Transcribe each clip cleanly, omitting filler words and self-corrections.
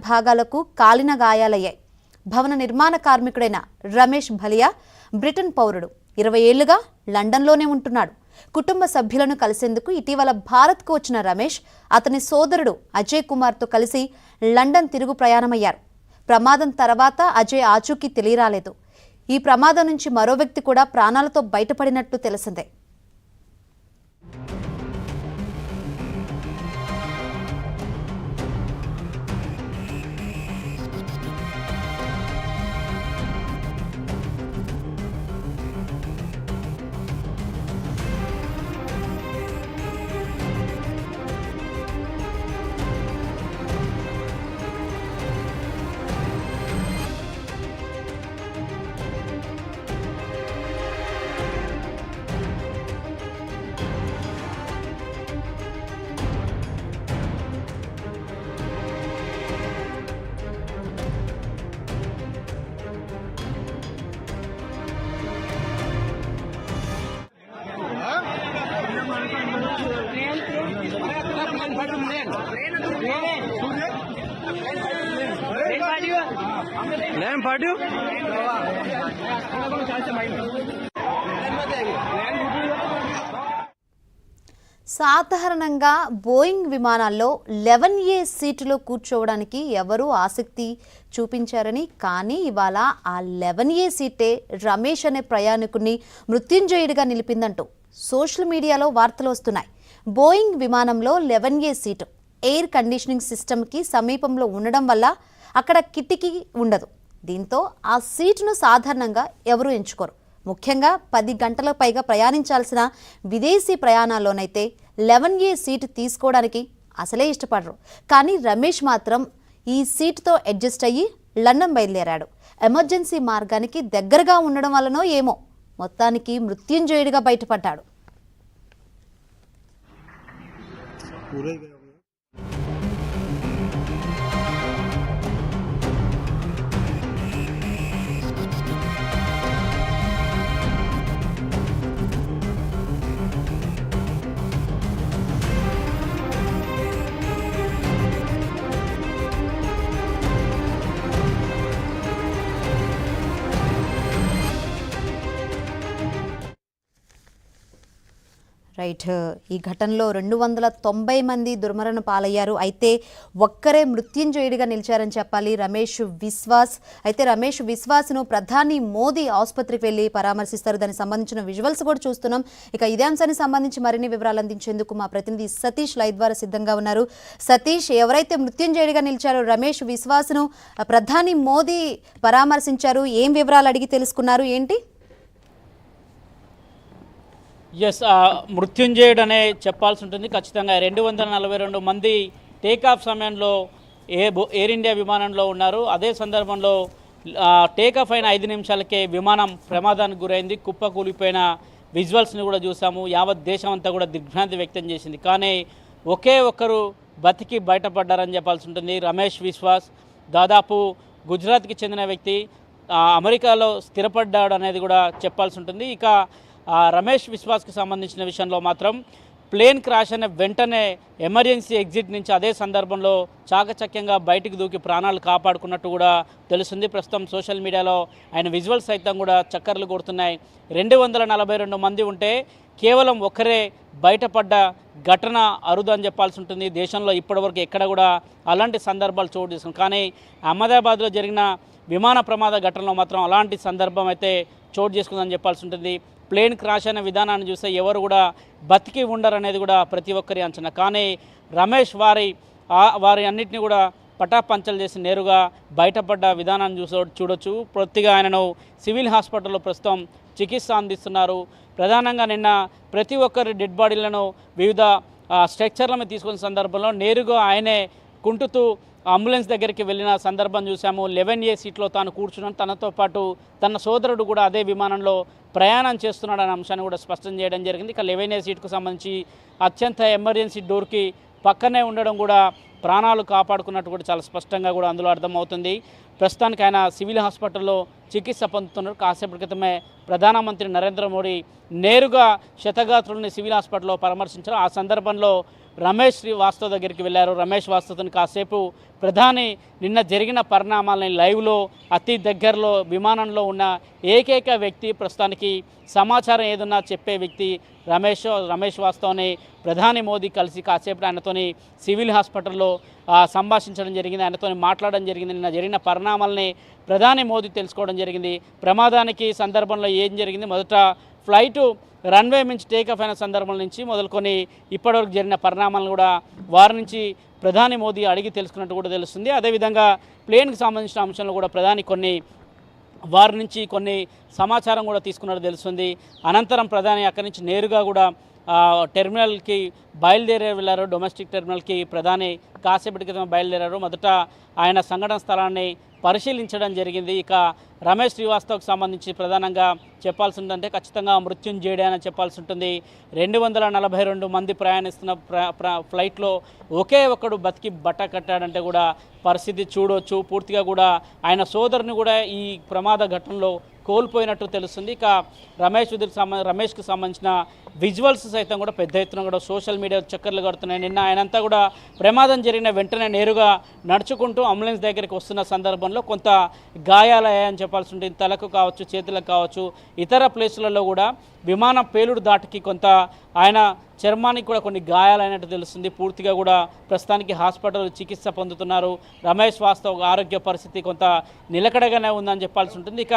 భాగాలకు కాలిన గాయాలయ్యాయి. భవన నిర్మాణ కార్మికుడైన రమేష్ భలియా బ్రిటన్ పౌరుడు. 20 ఏళ్లుగా లండన్లోనే ఉంటున్నాడు. కుటుంబ సభ్యులను కలిసేందుకు ఇటీవల భారత్కు వచ్చిన రమేష్ అతని సోదరుడు అజయ్ కుమార్తో కలిసి లండన్ తిరుగు ప్రయాణమయ్యారు. ప్రమాదం తర్వాత అజయ్ ఆచూకీ తెలియరాలేదు. ఈ ప్రమాదం నుంచి మరో వ్యక్తి కూడా ప్రాణాలతో బయటపడినట్లు తెలిసిందే. సాధారణంగా బోయింగ్ విమానాల్లో 11A సీటులో కూర్చోవడానికి ఎవరూ ఆసక్తి చూపించారని, కానీ ఇవాళ ఆ 11A సీటే రమేష్ అనే ప్రయాణికుడిని మృత్యుంజయుడిగా నిలిపిందంటూ సోషల్ మీడియాలో వార్తలు వస్తున్నాయి. బోయింగ్ విమానంలో 11A సీటు ఎయిర్ కండిషనింగ్ సిస్టమ్కి సమీపంలో ఉండడం వల్ల అక్కడ కిటికీ ఉండదు. దీంతో ఆ సీటును సాధారణంగా ఎవరూ ఎంచుకోరు. ముఖ్యంగా 10 గంటల పైగా ప్రయాణించాల్సిన విదేశీ ప్రయాణాల్లోనైతే 11A సీటు తీసుకోవడానికి అసలే ఇష్టపడరు. కానీ రమేష్ మాత్రం ఈ సీటుతో అడ్జస్ట్ అయ్యి లండన్ బయలుదేరాడు. ఎమర్జెన్సీ మార్గానికి దగ్గరగా ఉండడం వల్లనో ఏమో మొత్తానికి మృత్యుంజయుడిగా బయటపడ్డాడు. రైట్, ఈ ఘటనలో 290 మంది దుర్మరణ పాలయ్యారు. అయితే ఒక్కరే మృత్యుంజయుడిగా నిలిచారని చెప్పాలి, రమేష్ విశ్వాస్. అయితే రమేష్ విశ్వాస్ను ప్రధాని మోదీ ఆసుపత్రికి వెళ్ళి పరామర్శిస్తారు. దానికి సంబంధించిన విజువల్స్ కూడా చూస్తున్నాం. ఇక ఇదే అంశానికి సంబంధించి మరిన్ని వివరాలు అందించేందుకు మా ప్రతినిధి సతీష్ లైవ్ ద్వారా సిద్ధంగా ఉన్నారు. సతీష్, ఎవరైతే మృత్యుంజయుడిగా నిలిచారో రమేష్ విశ్వాస్ను ప్రధాని మోదీ పరామర్శించారు, ఏం వివరాలు అడిగి తెలుసుకున్నారు, ఏంటి? ఎస్, మృత్యుంజయుడు అనే చెప్పాల్సి ఉంటుంది. ఖచ్చితంగా 242 మంది టేకాఫ్ సమయంలో ఎయిర్ ఇండియా విమానంలో ఉన్నారు. అదే సందర్భంలో టేకాఫ్ అయిన 5 నిమిషాలకే విమానం ప్రమాదానికి గురైంది. కుప్ప కూలిపోయిన విజువల్స్ని కూడా చూసాము. యావత్ దేశం అంతా కూడా దిగ్భ్రాంతి వ్యక్తం చేసింది. కానీ ఒకే ఒక్కరు బతికి బయటపడ్డారని చెప్పాల్సి ఉంటుంది. రమేష్ విశ్వాస్ దాదాపు గుజరాత్కి చెందిన వ్యక్తి, అమెరికాలో స్థిరపడ్డాడు అనేది కూడా చెప్పాల్సి ఉంటుంది. ఇక రమేష్ విశ్వాస్కి సంబంధించిన విషయంలో మాత్రం ప్లేన్ క్రాష్ అనే వెంటనే ఎమర్జెన్సీ ఎగ్జిట్ నుంచి అదే సందర్భంలో చాకచక్యంగా బయటికి దూకి ప్రాణాలు కాపాడుకున్నట్టు కూడా తెలుస్తుంది. ప్రస్తుతం సోషల్ మీడియాలో ఆయన విజువల్స్ సైతం కూడా చక్కర్లు కొడుతున్నాయి. 242 మంది ఉంటే కేవలం ఒకరే బయటపడ్డ ఘటన అరుదు అని చెప్పాల్సి ఉంటుంది. దేశంలో ఇప్పటివరకు ఎక్కడ కూడా అలాంటి సందర్భాలు చోటు చేసుకున్నాయి. కానీ అహ్మదాబాద్లో జరిగిన విమాన ప్రమాద ఘటనలో మాత్రం అలాంటి సందర్భం అయితే చోటు చేసుకుందని చెప్పాల్సి ఉంటుంది. ప్లేన్ క్రాష్ అనే విధానాన్ని చూస్తే ఎవరు కూడా బతికి ఉండరనేది కూడా ప్రతి ఒక్కరి అంచనా. కానీ రమేష్ వారి అన్నింటినీ కూడా పటాపంచలు చేసి నేరుగా బయటపడ్డ విధానాన్ని చూడొచ్చు. పూర్తిగా ఆయనను సివిల్ హాస్పిటల్లో ప్రస్తుతం చికిత్స అందిస్తున్నారు. ప్రధానంగా నిన్న ప్రతి ఒక్కరి డెడ్ బాడీలను వివిధ స్ట్రక్చర్లను తీసుకున్న సందర్భంలో నేరుగా ఆయనే కుంటుతూ అంబులెన్స్ దగ్గరికి వెళ్ళిన సందర్భం చూసాము. 11A సీట్లో తాను కూర్చున్నాను, తనతో పాటు తన సోదరుడు కూడా అదే విమానంలో ప్రయాణం చేస్తున్నాడనే అంశాన్ని కూడా స్పష్టం చేయడం జరిగింది. ఇక 11A సీట్కు సంబంధించి అత్యంత ఎమర్జెన్సీ డోర్కి పక్కనే ఉండడం కూడా ప్రాణాలు కాపాడుకున్నట్టు కూడా చాలా స్పష్టంగా కూడా అందులో అర్థమవుతుంది. ప్రస్తుతానికి ఆయన సివిల్ హాస్పిటల్లో చికిత్స పొందుతున్నారు. కాసేపటి క్రితమే ప్రధానమంత్రి నరేంద్ర మోడీ నేరుగా క్షతగాత్రుల్ని సివిల్ హాస్పిటల్లో పరామర్శించారు. ఆ సందర్భంలో రమేష్ శ్రీవాస్తవ్ దగ్గరికి వెళ్ళారు. రమేష్ వాస్తవ్ని కాసేపు ప్రధాని నిన్న జరిగిన పరిణామాలని లైవ్లో అతి దగ్గరలో విమానంలో ఉన్న ఏకైక వ్యక్తి, ప్రస్తుతానికి సమాచారం ఏదన్నా చెప్పే వ్యక్తి రమేష్ వాస్తవ్ని ప్రధాని మోదీ కలిసి కాసేపు ఆయనతోని సివిల్ హాస్పిటల్లో సంభాషించడం జరిగింది, ఆయనతో మాట్లాడడం జరిగింది. నిన్న జరిగిన పరిణామాలని ప్రధాని మోదీ తెలుసుకోవడం జరిగింది. ప్రమాదానికి సందర్భంలో ఏం జరిగింది, మొదట ఫ్లైటు రన్వే నుంచి టేకాఫ్ అయిన సందర్భం నుంచి మొదలుకొని ఇప్పటివరకు జరిగిన పరిణామాలను కూడా వారి నుంచి ప్రధాని మోదీ అడిగి తెలుసుకున్నట్టు కూడా తెలుస్తుంది. అదేవిధంగా ప్లేన్కి సంబంధించిన అంశంలో కూడా ప్రధాని వారి నుంచి కొన్ని సమాచారం కూడా తీసుకున్నట్టు తెలుస్తుంది. అనంతరం ప్రధాని అక్కడి నుంచి నేరుగా కూడా టెర్మినల్కి వెళ్ళారు. డొమెస్టిక్ టెర్మినల్కి ప్రధాని కాసేపటి క్రితం బయలుదేరారు. మొదట ఆయన సంఘటన స్థలాన్ని పరిశీలించడం జరిగింది. ఇక రమేష్ శ్రీవాస్తవ్కి సంబంధించి ప్రధానంగా చెప్పాల్సి ఉందంటే ఖచ్చితంగా మృత్యుంజయుడే అని చెప్పాల్సి ఉంటుంది. 242 మంది ప్రయాణిస్తున్న ఫ్లైట్లో ఒకే ఒకడు బతికి బట్ట కట్టాడంటే కూడా పరిస్థితి చూడవచ్చు. పూర్తిగా కూడా ఆయన సోదరుని కూడా ఈ ప్రమాద ఘటనలో కోల్పోయినట్టు తెలుస్తుంది. ఇక రమేష్కి సంబంధించిన విజువల్స్ సైతం కూడా పెద్ద ఎత్తున కూడా సోషల్ మీడియా చక్కర్లు కడుతున్నాయి. నిన్న ఆయనంతా కూడా ప్రమాదం జరిగిన వెంటనే నేరుగా నడుచుకుంటూ అంబులెన్స్ దగ్గరికి వస్తున్న సందర్భంలో కొంత గాయాలయ్యాయని చెప్పాల్సి ఉంటుంది. తలకు కావచ్చు, చేతులకు కావచ్చు, ఇతర ప్లేసులలో కూడా విమానం పేలుడు దాటికి కొంత ఆయన చర్మానికి కూడా కొన్ని గాయాలైనట్టు తెలుస్తుంది. పూర్తిగా కూడా ప్రస్తుతానికి హాస్పిటల్ చికిత్స పొందుతున్నారు. రమేష్ వాస్తవ్ ఆరోగ్య పరిస్థితి కొంత నిలకడగానే ఉందని చెప్పాల్సి ఉంటుంది. ఇక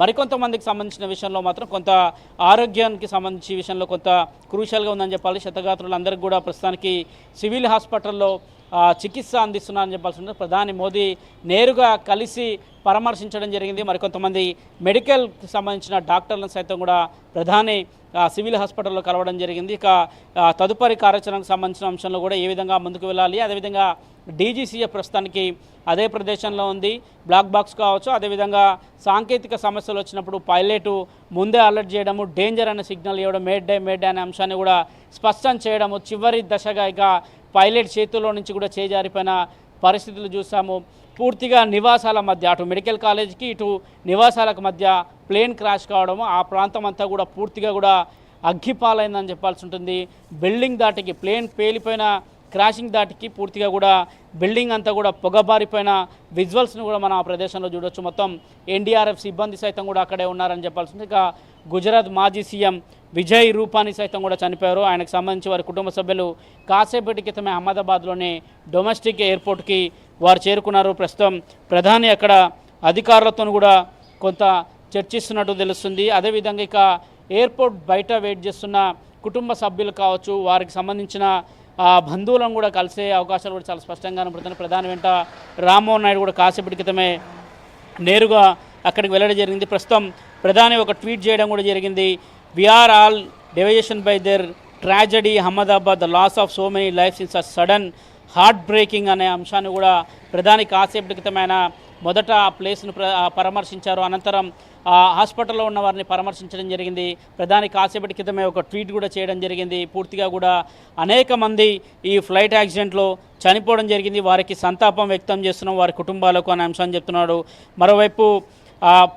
మరికొంతమందికి సంబంధించిన విషయంలో మాత్రం కొంత ఆరోగ్యానికి సంబంధించి విషయంలో కొంత క్రూషియల్గా ఉందని చెప్పాలి. క్షతగాత్రులందరికీ కూడా ప్రస్తుతానికి సివిల్ హాస్పిటల్లో చికిత్స అందిస్తున్నారని చెప్పాల్సి ఉంటుంది. ప్రధాని మోదీ నేరుగా కలిసి పరామర్శించడం జరిగింది. మరికొంతమంది మెడికల్కి సంబంధించిన డాక్టర్లను సైతం కూడా ప్రధాని సివిల్ హాస్పిటల్లో కలవడం జరిగింది. ఇక తదుపరి కార్యాచరణకు సంబంధించిన అంశంలో కూడా ఏ విధంగా ముందుకు వెళ్ళాలి, అదేవిధంగా డీజీసీఏ ప్రస్తుతానికి అదే ప్రదేశంలో ఉంది. బ్లాక్ బాక్స్ కావచ్చు, అదేవిధంగా సాంకేతిక సమస్యలు వచ్చినప్పుడు పైలట్ ముందే అలర్ట్ చేయడము, డేంజర్ అనే సిగ్నల్ ఇవ్వడం, మేడ్ డే అనే అంశాన్ని కూడా స్పష్టం చేయడము, చివరి దశగా ఇక పైలట్ చేతుల్లో నుంచి కూడా చేజారిపోయిన పరిస్థితులు చూసాము. పూర్తిగా నివాసాల మధ్య అటు మెడికల్ కాలేజ్కి ఇటు నివాసాలకు మధ్య ప్లేన్ క్రాష్ కావడము, ఆ ప్రాంతం అంతా కూడా పూర్తిగా కూడా అగ్గిపాలైందని చెప్పాల్సి ఉంటుంది. బిల్డింగ్ దాటికి ప్లేన్ పేలిపోయిన క్రాషింగ్ దాటికి పూర్తిగా కూడా బిల్డింగ్ అంతా కూడా పొగబారిపోయిన విజువల్స్ను కూడా మనం ఆ ప్రదేశంలో చూడొచ్చు. మొత్తం ఎన్డీఆర్ఎఫ్ సిబ్బంది సైతం కూడా అక్కడే ఉన్నారని చెప్పాల్సి ఉంది. ఇక గుజరాత్ మాజీ సీఎం విజయ్ రూపానీ సైతం కూడా చనిపోయారు. ఆయనకు సంబంధించి వారి కుటుంబ సభ్యులు కాసేపటి క్రితమే అహ్మదాబాద్లోని డొమెస్టిక్ ఎయిర్పోర్ట్కి వారు చేరుకున్నారు. ప్రస్తుతం ప్రధాని అక్కడ అధికారులతో కూడా కొంత చర్చిస్తున్నట్టు తెలుస్తుంది. అదేవిధంగా ఇక ఎయిర్పోర్ట్ బయట వెయిట్ చేస్తున్న కుటుంబ సభ్యులు కావచ్చు, వారికి సంబంధించిన బంధువులను కూడా కలిసే అవకాశాలు కూడా చాలా స్పష్టంగా కనపడుతున్నాయి. ప్రధాని వెంట రామ్మోహన్ నాయుడు కూడా కాసేపటి క్రితమే నేరుగా అక్కడికి వెళ్ళడం జరిగింది. ప్రస్తుతం ప్రధాని ఒక ట్వీట్ చేయడం కూడా జరిగింది. We're all devastated by the tragedy Ahmedabad, the loss of so many lives in such sudden heartbreaking అనే అంశాన్ని కూడా ప్రధాని కాసేపటి క్రితమైన మొదట ఆ ప్లేస్ను పరామర్శించారు. అనంతరం హాస్పిటల్లో ఉన్న వారిని పరామర్శించడం జరిగింది. ప్రధాని కాసేపటి క్రితమే ఒక ట్వీట్ కూడా చేయడం జరిగింది. పూర్తిగా కూడా అనేక మంది ఈ ఫ్లైట్ యాక్సిడెంట్లో చనిపోవడం జరిగింది, వారికి సంతాపం వ్యక్తం చేస్తున్నాం వారి కుటుంబాలకు అనే అంశాన్ని చెప్తున్నాడు. మరోవైపు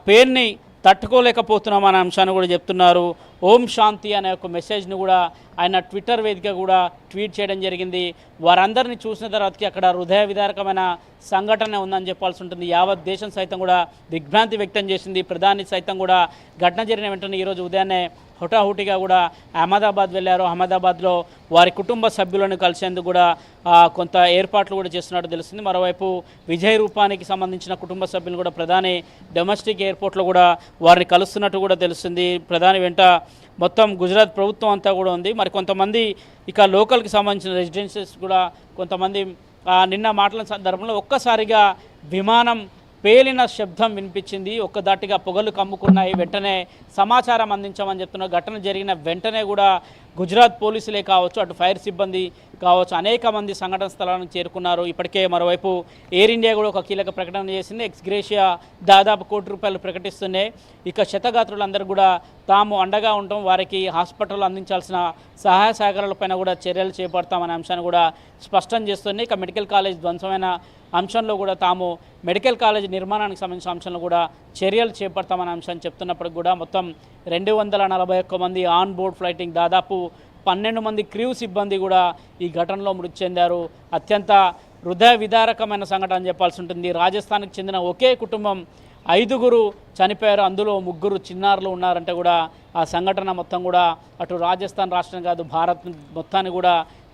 పెయిన్ని తట్టుకోలేకపోతున్నాం అనే అంశాన్ని కూడా చెప్తున్నారు. ఓం శాంతి అనే ఒక మెసేజ్ని కూడా ఆయన ట్విట్టర్ వేదిక కూడా ట్వీట్ చేయడం జరిగింది. వారందరినీ చూసిన తర్వాతకి అక్కడ హృదయ విదారకమైన సంఘటన ఉందని చెప్పాల్సి ఉంటుంది. యావత్ దేశం సైతం కూడా దిగ్భ్రాంతి వ్యక్తం చేసింది. ప్రధాని సైతం కూడా ఘటన జరిగిన వెంటనే ఈరోజు ఉదయాన్నే హుటాహుటిగా కూడా అహ్మదాబాద్ వెళ్ళారు. అహ్మదాబాద్లో వారి కుటుంబ సభ్యులను కలిసేందుకు కూడా కొంత ఏర్పాట్లు కూడా చేస్తున్నట్టు తెలుస్తుంది. మరోవైపు విజయ్ రూపానికి సంబంధించిన కుటుంబ సభ్యులు కూడా ప్రధాని డొమెస్టిక్ ఎయిర్పోర్ట్లో కూడా వారిని కలుస్తున్నట్టు కూడా తెలుస్తుంది. ప్రధాని వెంట మొత్తం గుజరాత్ ప్రభుత్వం అంతా కూడా ఉంది. మరి కొంతమంది ఇక లోకల్కి సంబంధించిన రెసిడెన్సీస్ కూడా కొంతమంది నిన్న మాట్లాడిన సందర్భంలో ఒక్కసారిగా విమానం పేలిన శబ్దం వినిపించింది, ఒక్కదాటిగా పొగలు కమ్ముకున్నాయి. వెంటనే సమాచారం అందించామని చెప్తున్నారు. ఘటన జరిగిన వెంటనే కూడా గుజరాత్ పోలీసులే కావచ్చు, అటు ఫైర్ సిబ్బంది కావచ్చు, అనేక మంది సంఘటన స్థలానికి చేరుకున్నారు. ఇప్పటికే మరోవైపు ఎయిర్ ఇండియా కూడా ఒక కీలక ప్రకటన చేసింది. ఎక్స్గ్రేషియా దాదాపు ₹1 కోటి ప్రకటిస్తున్నాయి. ఇక క్షతగాత్రులందరూ కూడా తాము అండగా ఉంటాం, వారికి హాస్పిటల్లో అందించాల్సిన సహాయ సహకారాలపైన కూడా చర్యలు చేపడతామనే అంశాన్ని కూడా స్పష్టం చేస్తుంది. ఇక మెడికల్ కాలేజ్ ధ్వంసమైన అంశంలో కూడా తాము మెడికల్ కాలేజ్ నిర్మాణానికి సంబంధించిన అంశంలో కూడా చర్యలు చేపడతామనే అంశాన్ని చెప్తున్నప్పటికి కూడా మొత్తం 241 మంది ఆన్ బోర్డ్ ఫ్లైటింగ్, దాదాపు 12 మంది క్రూ సిబ్బంది కూడా ఈ ఘటనలో మృతి చెందారు. అత్యంత హృదయ విదారకమైన సంఘటన అని చెప్పాల్సి ఉంటుంది. రాజస్థాన్కి చెందిన ఒకే కుటుంబం 5 చనిపోయారు, అందులో 3 చిన్నారులు ఉన్నారంటే కూడా ఆ సంఘటన మొత్తం కూడా అటు రాజస్థాన్ రాష్ట్రం కాదు, భారత్ మొత్తాన్ని కూడా